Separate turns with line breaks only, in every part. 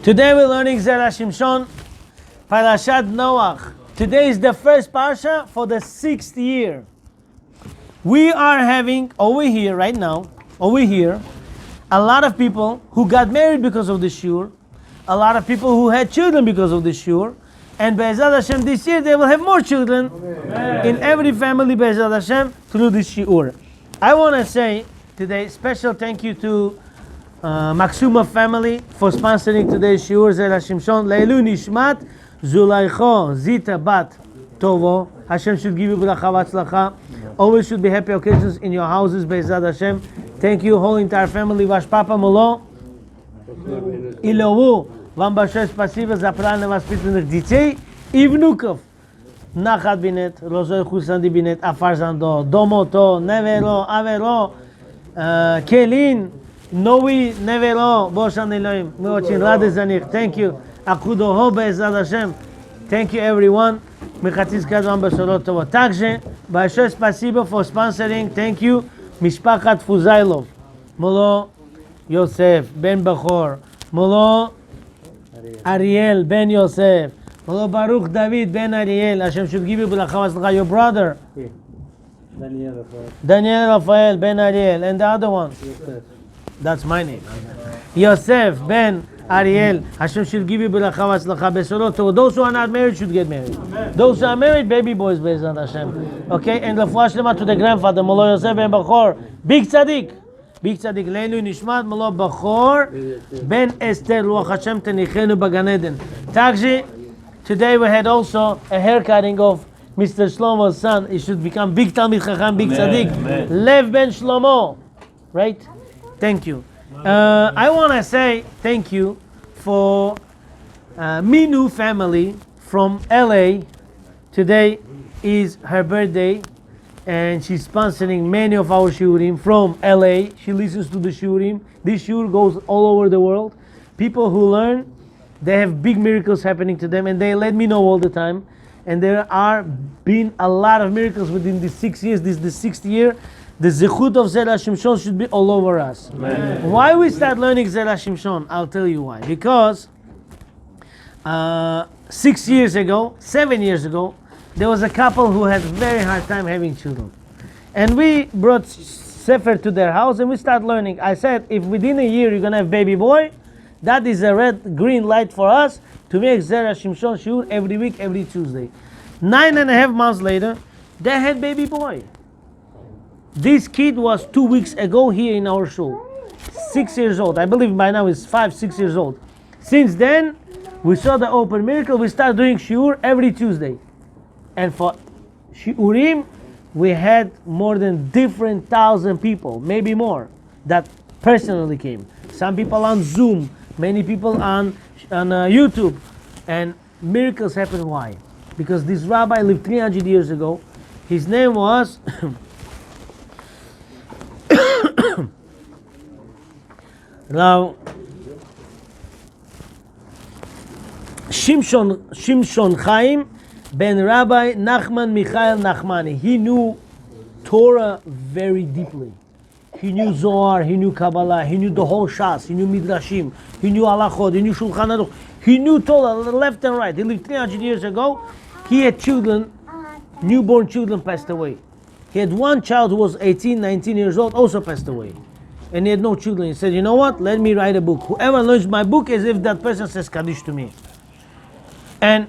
Today we're learning Zera Shimshon, Parashat Noach. Today is the first Parsha for the 6th year. We are having over here, right now, a lot of people who got married because of the shiur, a lot of people who had children because of the shiur, and Be'ezrat Hashem this year they will have more children in every family, Be'ezrat Hashem, through this shiur. I want to say today special thank you to Maksuma family for sponsoring today's shiur. Zera Shimshon Leilu Nishmat Zulaycho Zita Bat Tovo. Hashem should give you bracha v'atzlacha. Always should be happy occasions in your houses, Be'ezrat Hashem. Thank you, whole entire family. Vash papa Molo Ilovu. Вам большое спасибо за правильно воспитанных детей и внуков. Nachat binet, Rozoi Chusandi binet, Afarzando, Domoto, Nevero, Avero, Kelin, Novi, Nevero, Boshan Elohim. Мы очень рады за них. Thank you. Акудо Be'ezrat Hashem. Thank you everyone. Мы хотим сказать вам бешорот тово. Также большое спасибо for sponsoring. Thank you. משפחת פוזיילוב. מולו יוסף, בן בכור. מולו Ariel ben Yosef. Hello, Baruch David ben Ariel. Hashem should give you bracha v'atzlacha. Your brother Daniel Rafael ben Ariel, and the other one that's my name, Yosef ben Ariel. Hashem should give you bracha v'atzlacha. Besorot. Those who are not married should get married. Those who are married, baby boys, Be'ezrat Hashem. Okay, and refuah shlema to the grandfather Molo Yosef ben Bachor, big tzaddik. Big tzaddik Leilu Nishmat Molo Bachor Ben Esther Ruach Hashem Tenichenu Bagan Eden. Takji, today we had also a haircutting of Mr. Shlomo's son. He should become big Talmid Chacham, big tzaddik. Lev Ben Shlomo, right? Thank you. I want to say thank you for Minu family from LA. Today is her birthday. And she's sponsoring many of our shiurim from LA. She listens to the shiurim. This shiur goes all over the world. People who learn, they have big miracles happening to them, and they let me know all the time. And there are been a lot of miracles within these 6 years. This is the 6th year. The zechut of Zera Shimshon should be all over us. Amen. Why we start learning Zera Shimshon? I'll tell you why. Because 7 years ago, there was a couple who had very hard time having children. And we brought Sefer to their house and we start learning. I said, if within a year you're going to have baby boy, that is a green light for us to make Zera Shimshon shiur every week, every Tuesday. 9.5 months later, they had baby boy. This kid was 2 weeks ago here in our shul. 6 years old. I believe by now he's 5-6 years old. Since then, we saw the open miracle. We start doing shiur every Tuesday. And for shiurim, we had more than different 1,000 people, maybe more, that personally came. Some people on Zoom, many people on YouTube. And miracles happen. Why? Because this rabbi lived 300 years ago. His name was Rav Shimshon Chaim Ben Rabbi Nachman Michael Nachmani. He knew Torah very deeply. He knew Zohar, he knew Kabbalah, he knew the whole Shas, he knew Midrashim, he knew Halachot, he knew Shulchan Aruch. He knew Torah left and right. He lived 300 years ago. He had children, newborn children passed away. He had one child who was 18, 19 years old, also passed away. And he had no children. He said, you know what, let me write a book. Whoever learns my book as if that person says Kaddish to me. And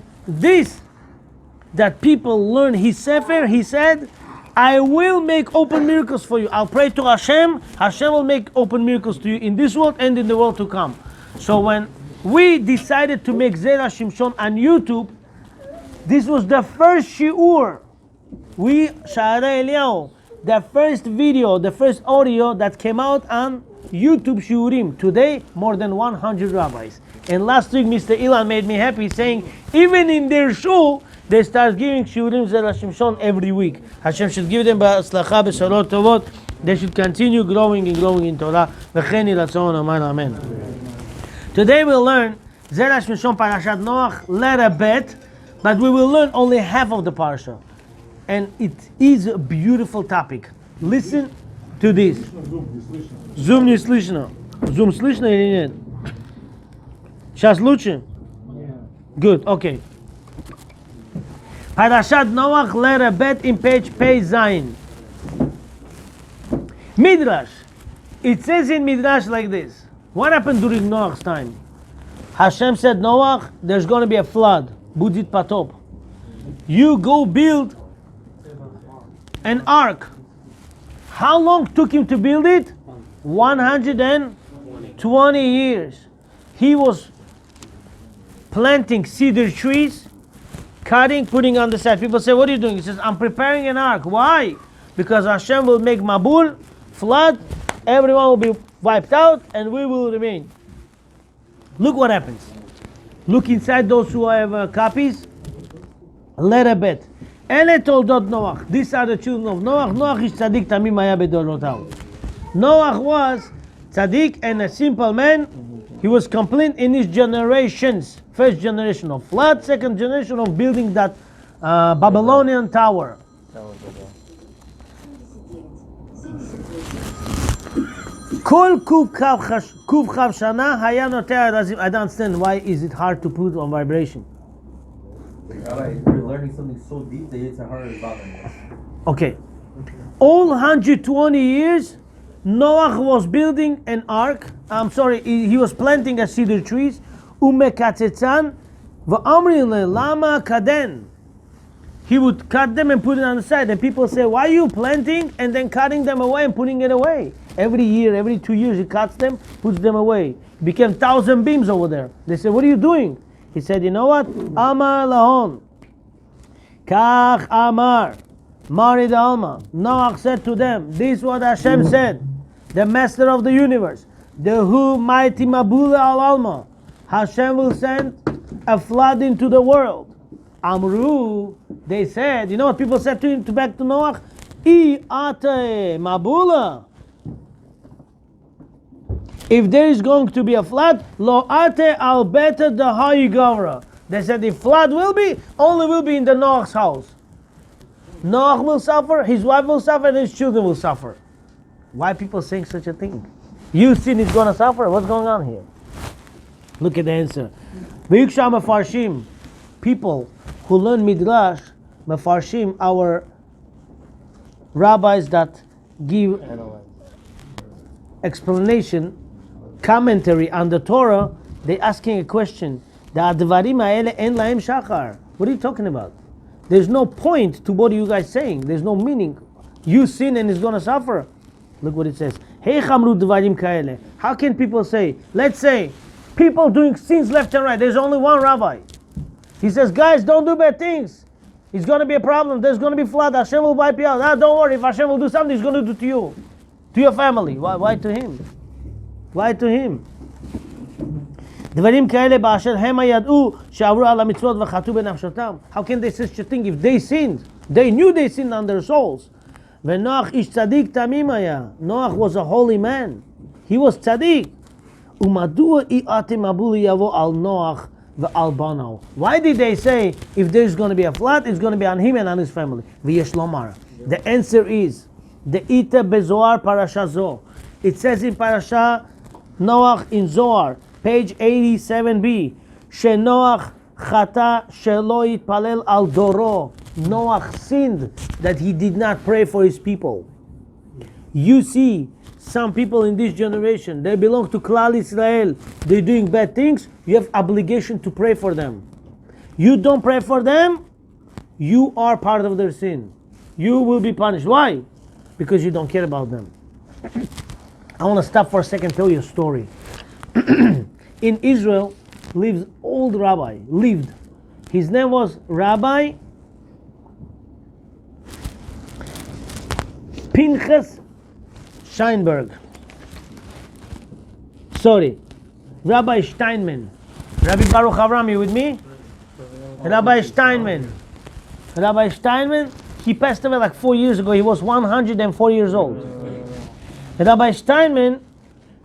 that people learn his sefer, he said, I will make open miracles for you. I'll pray to Hashem. Hashem will make open miracles to you in this world and in the world to come. So when we decided to make Zera Shimshon on YouTube, this was the first shiur. Sha'arei Eliyahu, the first video, the first audio that came out on YouTube shiurim. Today, more than 100 rabbis. And last week, Mr. Ilan made me happy saying, even in their shul, they start giving shiurim Zera Shimshon every week. Hashem should give them ba'atzlacha b'shalot tovot. They should continue growing and growing in Torah. V'chen yiratzon amen, amen. Today we'll learn Zera Shimshon Parashat Noach, letter bet, but we will learn only half of the parasha. And it is a beautiful topic. Listen to this. Zoom не слышно. Zoom слышно или нет? Shas Luce? Good, okay. Parashat Noach, letter bet in page Zayin. Midrash. It says in Midrash like this. What happened during Noach's time? Hashem said, Noach, there's going to be a flood. Budzit patop. You go build an ark. How long took him to build it? 120 years. He was planting cedar trees, cutting, putting on the side. People say, what are you doing? He says, I'm preparing an ark. Why? Because Hashem will make Mabul, flood, everyone will be wiped out, and we will remain. Look what happens. Look inside those who have copies. Letter bet. Ele toldot Noach. These are the children of Noach. Noach is tzaddik tamim haya bedorotav. Noach was tzaddik and a simple man. He was complete in his generations. First generation of flood, second generation of building that Babylonian tower. Kol kuv chav shana haya noter razim. I don't understand why is it hard to put on vibration.
You're learning something so deep that it's a hard bothering us.
Okay. All 120 years, Noach was building an ark. He was planting a cedar trees. Umekatzetzan v'amrin le lama kaden. He would cut them and put it on the side. And people say, why are you planting and then cutting them away and putting it away? Every year, every 2 years, he cuts them, puts them away. It became 1,000 beams over there. They said, what are you doing? He said, you know what? Amar lahon. Kach amar. Marid alma. Noach said to them, this is what Hashem said. The master of the universe. The who mighty mabula al alma. Hashem will send a flood into the world. Amru, they said, you know what people said to him, back to Noach? I ate mabula. If there is going to be a flood, lo ate al better the hayigavra. They said the flood only will be in the Noach's house. Noach will suffer, his wife will suffer, and his children will suffer. Why people saying such a thing? You sin is going to suffer. What's going on here? Look at the answer. V'yiksha mefarshim. People who learn Midrash, mefarshim, our rabbis that give explanation, commentary on the Torah, they asking a question. What are you talking about? There's no point to what you guys saying. There's no meaning. You sin and it's going to suffer. Look what it says. How can people say, let's say, people doing sins left and right. There's only one rabbi. He says, guys, don't do bad things. It's going to be a problem. There's going to be flood. Hashem will wipe you out. Don't worry. If Hashem will do something, He's going to do to you. To your family. Why to him? Why to him? How can they say such a thing if they sinned? They knew they sinned on their souls. Noach was a holy man. He was tzaddik. Why did they say if there's going to be a flood, it's going to be on him and on his family? The answer is the Ita Bezoar Parasha Zo. It says in Parasha Noach in Zohar, page 87b, Shenoach chata shelo yitpalel al doro. Noach sinned that he did not pray for his people. You see, some people in this generation, they belong to Klal Israel. They're doing bad things. You have obligation to pray for them. You don't pray for them, you are part of their sin. You will be punished. Why? Because you don't care about them. I want to stop for a second and tell you a story. In Israel lives old rabbi, lived. His name was Rabbi Pinchas Scheinberg. Rabbi Steinman. Rabbi Baruch Avram, you with me? Rabbi Steinman. Rabbi Steinman, he passed away like 4 years ago. He was 104 years old. Rabbi Steinman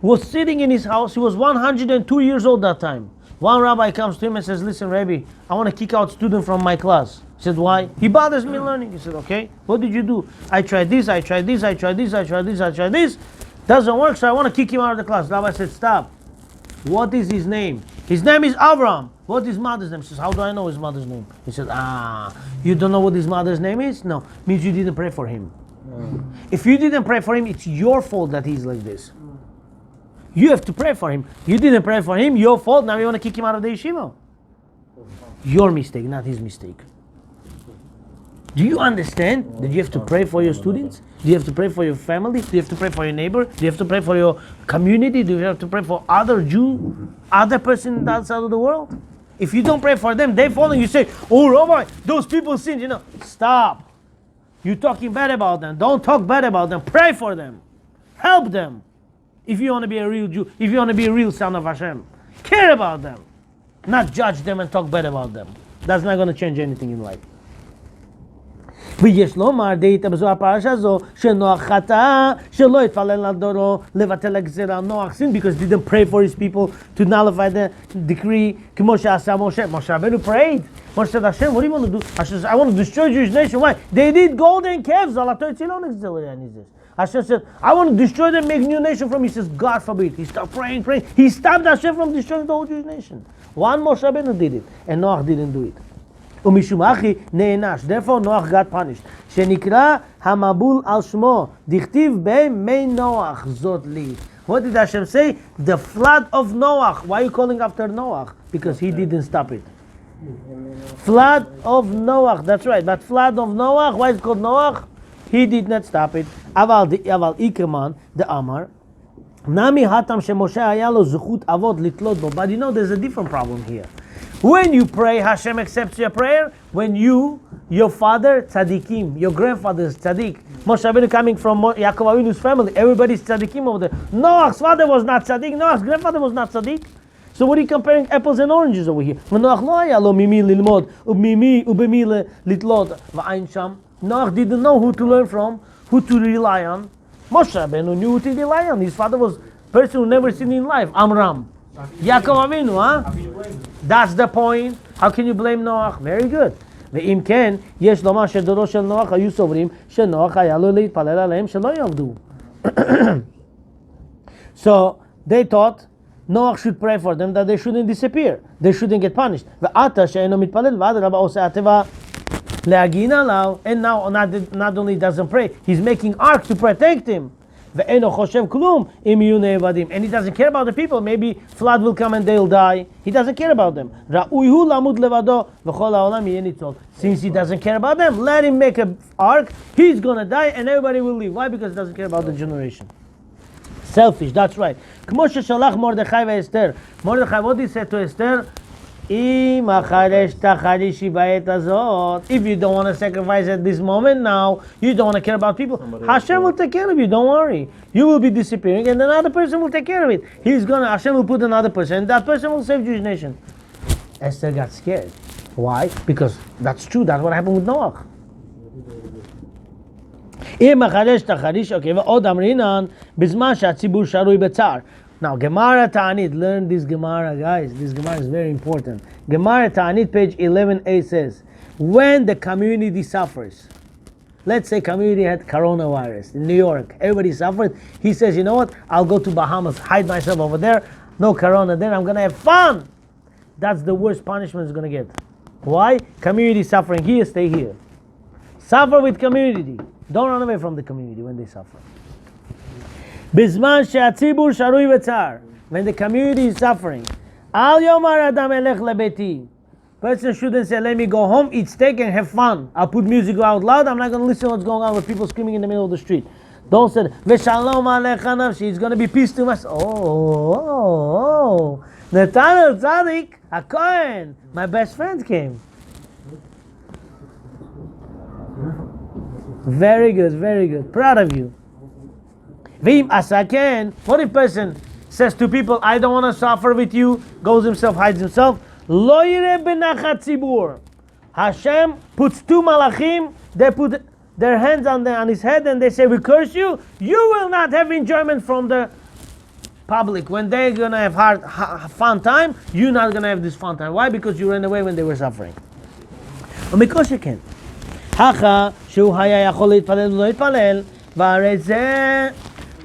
was sitting in his house. He was 102 years old that time. One rabbi comes to him and says, listen, Rabbi, I want to kick out student from my class. He said, why? He bothers me learning. He said, okay, what did you do? I tried this, I tried this, I tried this, I tried this, I tried this. Doesn't work, so I want to kick him out of the class. Rabbi said, stop. What is his name? His name is Avram. What's his mother's name? She says, how do I know his mother's name? He says, you don't know what his mother's name is? No, means you didn't pray for him. If you didn't pray for him, it's your fault that he's like this. You have to pray for him. You didn't pray for him, your fault. Now you want to kick him out of the yeshiva. Your mistake, not his mistake. Do you understand that you have to pray for your students? Do you have to pray for your family? Do you have to pray for your neighbor? Do you have to pray for your community? Do you have to pray for other Jew, other person outside of the world? If you don't pray for them, they fall and you say, oh, Rabbi, those people sin. Stop. You're talking bad about them. Don't talk bad about them. Pray for them. Help them. If you want to be a real Jew, if you want to be a real son of Hashem, care about them. Not judge them and talk bad about them. That's not going to change anything in life. ויש לומר, דהית בזו הפרשה הזו, שנוח חטא, שלא יתפלל על דורו, לבטל הגזירה. Noach sinned because he didn't pray for his people to nullify the decree, כמו שעשה משה. משה רבנו prayed. Moshe said, Hashem, what do you want to do? Hashem said, I want to destroy Jewish nation. Why? They did golden calves. Hashem said, I want to destroy them, make a new nation from. He says, God forbid. He stopped praying. He stopped Hashem from destroying the whole Jewish nation. One Moshe Rabbeinu did it, and Noach didn't do it. ומשום אחי נענש. Therefore Noach got punished. שנקרא המבול על שמו, דכתיב במי נוח זאת לי. What did Hashem say? The flood of Noach. Why are you calling after Noach? Because he didn't stop it. Flood of Noach. That's right. But flood of Noach. Why is it called Noach? He did not stop it. אבל איקרמן, דאמר, נמי הטם שמשה היה לו זכות אבות לתלות בו. But there's a different problem here. When you pray, Hashem accepts your prayer. When your father, tzaddikim, your grandfather is tzaddik. Moshe Rabbeinu coming from Yaakov Avinu's family. Everybody's tzaddikim over there. Noach's father was not tzaddik. Noach's grandfather was not tzaddik. So what are you comparing apples and oranges over here? Noach didn't know who to learn from, who to rely on. Moshe Rabbeinu knew who to rely on. His father was a person who never seen in life, Amram. Yaakov Avinu, huh? That's the point. How can you blame Noach? Very good. ואם כן, יש לומר שדורו של נוח היו סוברים שנוח היה לו להתפלל עליהם שלא יעבדו. So they thought Noach should pray for them that they shouldn't disappear. They shouldn't get punished. ועתה שאינו מתפלל ואדרבה עושה הטבע להגין עליו. And now not only doesn't pray, he's making ark to protect him. ואינו חושב כלום אם יהיו נאבדים. And he doesn't care about the people. Maybe flood will come and they'll die. He doesn't care about them. ראוי הוא למות לבדו וכל העולם יהיה ניצול. Since he doesn't care about them, let him make an ark. He's gonna die and everybody will live. Why? Because he doesn't care about the generation. Selfish, that's right. כמו ששלח מרדכי ואסתר. מרדכי, what did he say to Esther? אם החרש תחרישי בעת הזאת. If you don't want to sacrifice at this moment now, you don't want to care about people, Hashem will take care of you, don't worry. You will be disappearing and another person will take care of it. Hashem will put another person and that person will save Jewish nation. Esther got scared. Why? Because that's true, that's what happened with Noach. אם החרש תחריש, okay, ועוד אמרינן, בזמן שהציבור שרוי בצער. Now, Gemara Ta'anit, learn this Gemara, guys. This Gemara is very important. Gemara Ta'anit, page 11a says, when the community suffers, let's say community had coronavirus in New York, everybody suffered. He says, you know what? I'll go to Bahamas, hide myself over there. No corona, then I'm going to have fun. That's the worst punishment he's going to get. Why? Community suffering here, stay here. Suffer with community. Don't run away from the community when they suffer. בזמן שהציבור שרוי בצער, when the community is suffering, אל יאמר אדם אלך לביתי. Person shouldn't say, let me go home, eat steak and have fun. I'll put music out loud, I'm not going to listen to what's going on with people screaming in the middle of the street. Don't say, ושלום עליך נפשי, it's going to be peace to us. Oh, Nathaniel Tzadik, HaKohen, my best friend came. Very good, very good. Proud of you. V'im asaken. What if person says to people, I don't want to suffer with you, goes himself, hides himself. Lo yireh benachat tzibur. Hashem puts two malachim, they put their hands on his head and they say, we curse you. You will not have enjoyment from the public. When they're going to have fun time, you're not going to have this fun time. Why? Because you ran away when they were suffering. ומכל שכן. הכה שהוא היה יכול להתפלל ולא להתפלל, והרי זה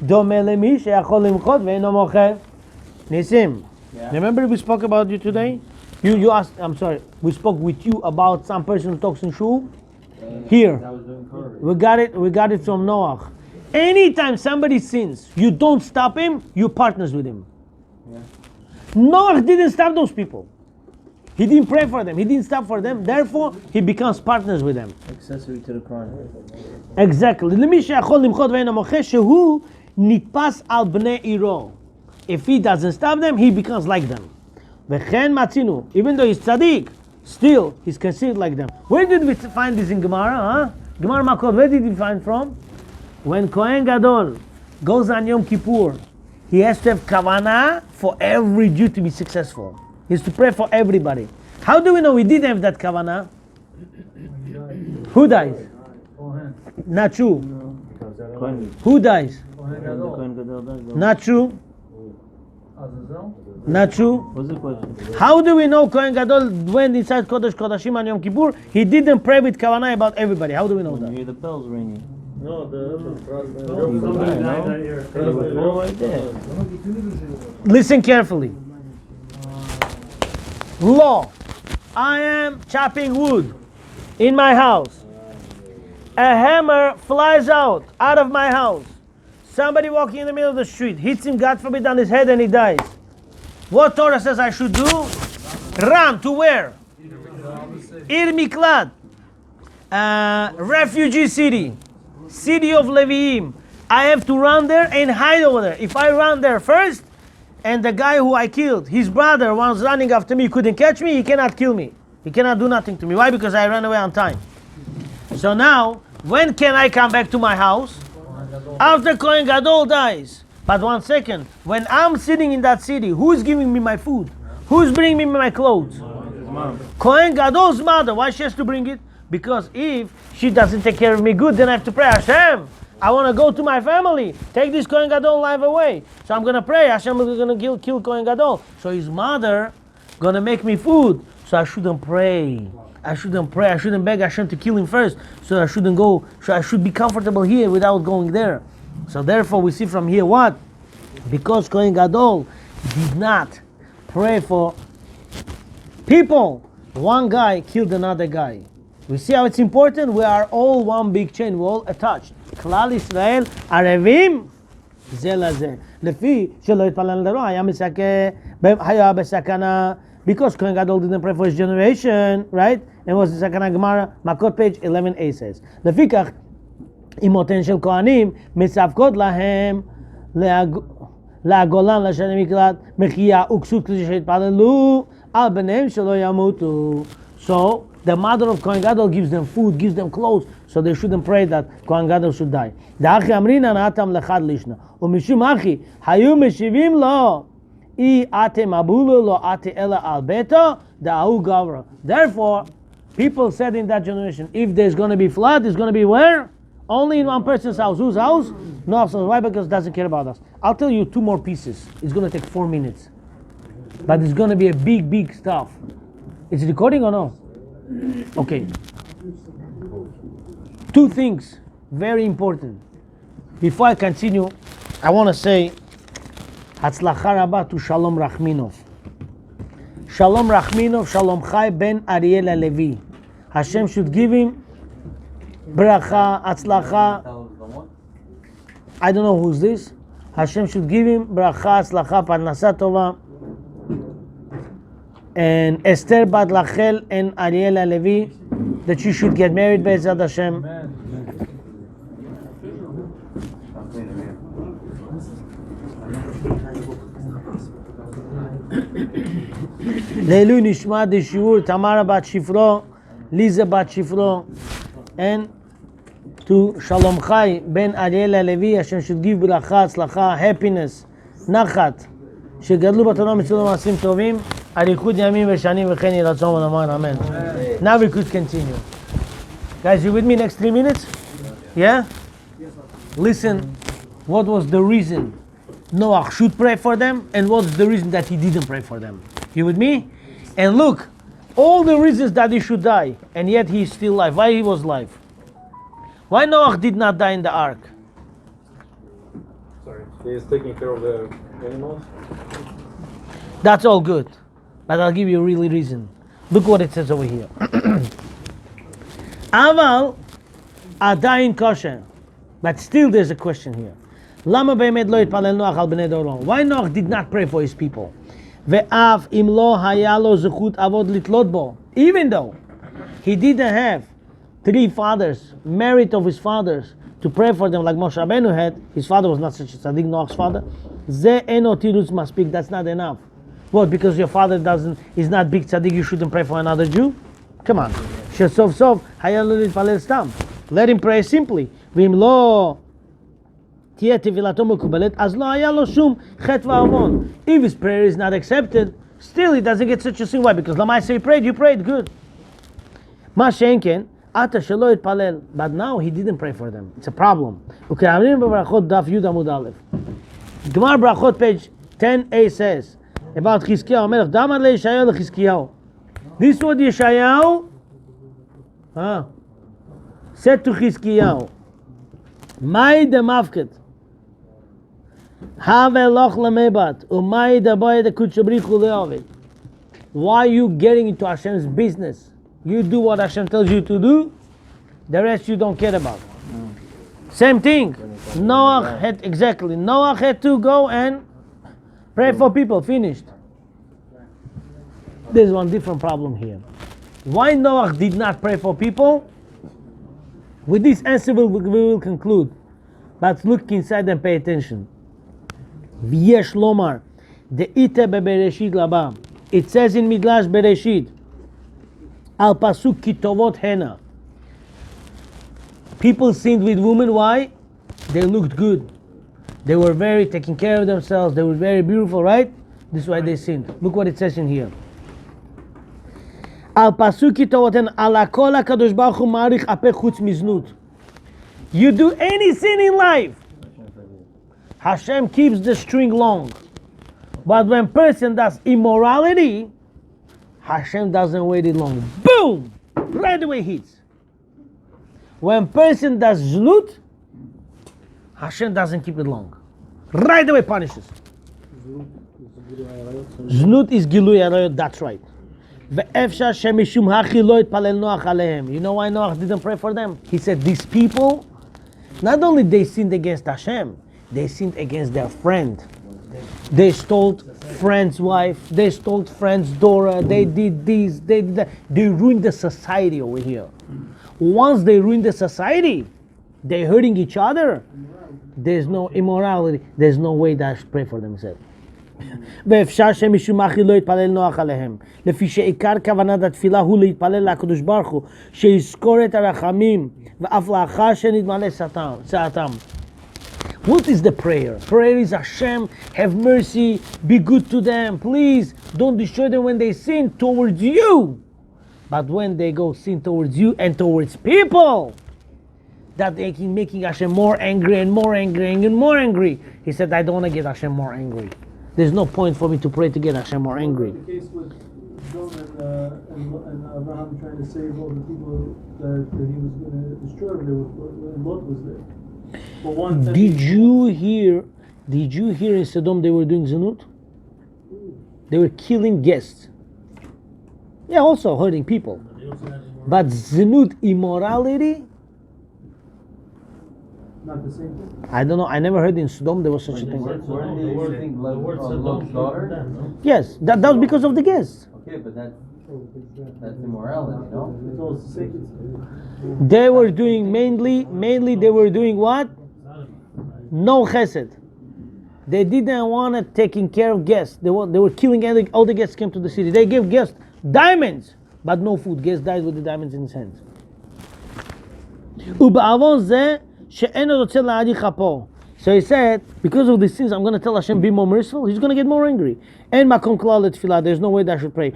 דומה למי שיכול למחות ואינו מוחה. ניסים,
Yeah.
Remember we spoke about you today? You asked, I'm sorry, we spoke with you about some person who talks in shul. Here.
That was doing Torah.
We got it from Noach. Anytime somebody sins, you don't stop him, you partners with him.
Yeah.
Noach didn't stop those people. He didn't pray for them. He didn't stop for them. Therefore, he becomes partners with them.
Accessory to the crime.
Exactly. למי שיכול למחות ואין המוחה שהוא נתפס על בני עירו. If he doesn't stop them, he becomes like them. וכן מצינו, even though he's tzaddik, still he's considered like them. Where did we find this in Gemara? Huh? Gemara Makot, where did we find from? When Kohen Gadol goes on Yom Kippur, he has to have kavanah for every Jew to be successful. He has to pray for everybody. How do we know we didn't have that kavanah? Who dies? Not true. Who dies? Not true. Not true.
What's the question?
How do we know Kohen Gadol went inside Kodesh Kodashim on Yom Kippur? He didn't pray with kavanah about everybody. How do we know
You
that?
hear the bells ringing.
No,
Right there.
Listen carefully. Law. I am chopping wood in my house. A hammer flies out of my house. Somebody walking in the middle of the street hits him, God forbid, on his head and he dies. What Torah says I should do? Run to where? Ir Miklat. Refugee city. City of Leviim. I have to run there and hide over there. If I run there first, and the guy who I killed, his brother was running after me, couldn't catch me, he cannot kill me. He cannot do nothing to me. Why? Because I ran away on time. So now, when can I come back to my house? After Kohen Gadol dies. But 1 second, when I'm sitting in that city, who's giving me my food? Who's bringing me my clothes? Kohen Gadol's mother. Why she has to bring it? Because if she doesn't take care of me good, then I have to pray, Hashem, I want to go to my family. Take this Kohen Gadol life away. So I'm going to pray, Hashem is going to kill Kohen Gadol. So his mother going to make me food. So I shouldn't pray. I shouldn't pray. I shouldn't beg Hashem to kill him first. So I shouldn't go. So I should be comfortable here without going there. So therefore we see from here what? Because Kohen Gadol did not pray for people. One guy killed another guy. We see how it's important. We are all one big chain. We're all attached. כלל ישראל ערבים זה לזה. לפי שלא התפלל לרוע היה בסכנה. Because Kohen Gadol didn't pray for his generation, right? And was the סכנה גמרא, Makot page 11a says. לפיכך, אמותיהן של כהנים מספקות להם לעגולן לשם מקלט מחיה וכסות כדי שהתפללו על בניהם שלא ימותו. So, the mother of Kohen Gadol gives them food, gives them clothes, so they shouldn't pray that Kohen Gadol should die. דאחי אמרינן אתם לחד לישנה, ומשום אחי, היו משיבים לו, אי אתם אבולו לא אתי אלא על ביתו, דאהו גברה. Therefore, people said in that generation, if there's going to be flood, it's going to be where? Only in one person's house. Whose house? Noach's house. Why? Because it doesn't care about us. I'll tell you 2 more pieces. It's going to take 4 minutes. But it's going to be a big, big stuff. Is it recording or no? Okay. 2 things, very important. Before I continue, I want to say, Hatzlacha Rabba to Shalom Rachminov. Shalom Rachminov, Shalom Chai ben Ariel Levi. Hashem should give him bracha, Hatzlacha. I don't know who's this. Hashem should give him bracha, Hatzlacha, Parnasa Tova. And Esther Bat Lachel and Ariel Levi, that she should get married by Zad Hashem. Leilu Nishma de Shiur, Tamara Bat Shifro, Liza Bat Shifro, and to Shalom Chai ben Ariel Levi, Hashem should give bracha, tzlacha, happiness, nachat, שגדלו בתורה מצוות מעשים טובים, אריכות ימים ושנים וכן יהי רצון ונאמר אמן. Now we could continue. Guys, you with me next 3 minutes? Yeah? Listen, what was the reason Noach should pray for them, and what's the reason that he didn't pray for them? You with me? And look, all the reasons that he should die, and yet he is still alive. Why he was alive? Why Noach did not die in the ark?
Sorry, he is taking care of the animals.
That's all good. But I'll give you a really reason. Look what it says over here. Aval adayin kosher. But still there's a question here. Lama be'emet lo yitpalel Noach al bnei doro? Why Noach did not pray for his people? Ve'af im lo haya lo zechut avod litlot bo. Even though he didn't have 3 fathers, merit of his fathers, to pray for them like Moshe Rabbeinu had. His father was not such a tzaddik, Noach's father. Ze eno tirutz maspik. That's not enough. What? Because your father is not big tzaddik, you shouldn't pray for another Jew? Come on. Shesof sof haya lo litpalel stam. Let him pray simply. V'im lo tiyeh tevilato mekubelet, az lo haya lo shum chet va'avon. If his prayer is not accepted, still he doesn't get such a sin. Why? Because Lamai say you prayed, good. Ma shenken. But now he didn't pray for them. It's a problem. Okay, Gemara Brachot page 10a says about Chizkiyahu Melech. Damar le Yeshayahu le Chizkiyahu. This is what Yeshayahu said to Chizkiyahu. Mai de mafket. Have loch lemebat. Umai de boy de kutchabrichu leovid. Why are you getting into Hashem's business? You do what Hashem tells you to do, the rest you don't care about. Same thing. Noach had to go and pray for people. Finished. There's one different problem here. Why Noach did not pray for people? With this answer we will conclude. But look inside and pay attention. V'yesh lomar de'ite bebereshit laba. It says in Midrash Bereshit, Al pasuk kitovot hena. People sinned with women. Why? They looked good. They were very taking care of themselves. They were very beautiful, right? This is why they sinned. Look what it says in here. Al pasuk kitovot hena. Ala kol hakadosh baruch hu ma'arich apeh chutz miznut. You do any sin in life, Hashem keeps the string long. But when person does immorality, Hashem doesn't wait it long. Boom! Right away hits. When person does znut, Hashem doesn't keep it long. Right away punishes. Znut is gilui arayot, that's right. Ve'efsha shemishum hachi lo yitpalel Noach alehem. You know why Noach didn't pray for them? He said, these people, not only they sinned against Hashem, they sinned against their friend. They stole friend's wife, they stole friend's daughter, they did this, they did that. They ruined the society over here. Once they ruin the society, they're hurting each other. There's no immorality. There's no way that I should pray for themselves. ואפשר שמשום אחי לא יתפלל נוח עליהם. לפי שעיקר כוונת התפילה הוא להתפלל לקדוש ברוך הוא, שיזכור את הרחמים, ואף לאחר שנתמלא סעתם. What is the prayer? Prayer is Hashem, have mercy, be good to them, please. Don't destroy them when they sin towards you. But when they go sin towards you and towards people, that they keep making Hashem more angry and more angry and more angry. He said, I don't want to get Hashem more angry. There's no point for me to pray to get Hashem more angry.
The case with Jonah and Abraham trying to save all the people that he was going to destroy when Lot was there. For one,
Did you hear in Sodom they were doing Zanut? They were killing guests. Yeah, also hurting people. But Zanut, immorality?
Not the same thing.
I don't know. I never heard in Sodom there was such a thing. Yes, that was because of the guests.
Okay, but that's immorality, no?
It's all sacred.
They were doing mainly they were doing what? No chesed. They didn't want to taking care of guests. They were killing all the guests came to the city. They gave guests diamonds, but no food. Guest died with the diamonds in his hands. So he said, because of these sins, I'm going to tell Hashem, be more merciful. He's going to get more angry. There's no way that I should pray.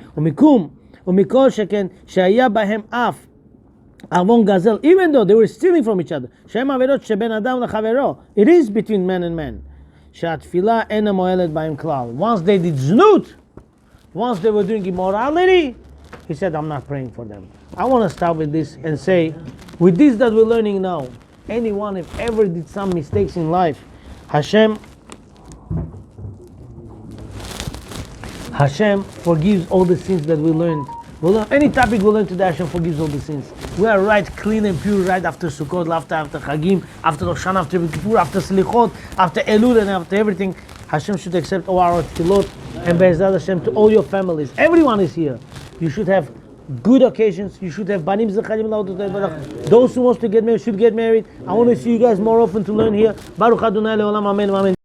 Even though they were stealing from each other. It is between man and man. Once they did znut, once they were doing immorality, he said, I'm not praying for them. I want to start with this and say, with this that we're learning now, anyone if ever did some mistakes in life, Hashem Hashem forgives all the sins that we learned. We'll learn, any topic we learn today, Hashem forgives all the sins. We are right, clean and pure right after Sukkot, after Chagim, after Rosh Hashanah, after Yom Kippur, after Selichot, after Elul, and after everything. Hashem should accept all our tefillot and Be'ezrat Hashem to all your families. Everyone is here. You should have good occasions. You should have banim zecharim la'odot. Those who wants to get married should get married. I want to see you guys more often to learn here. Baruch Adonai le'olam, amen, amen.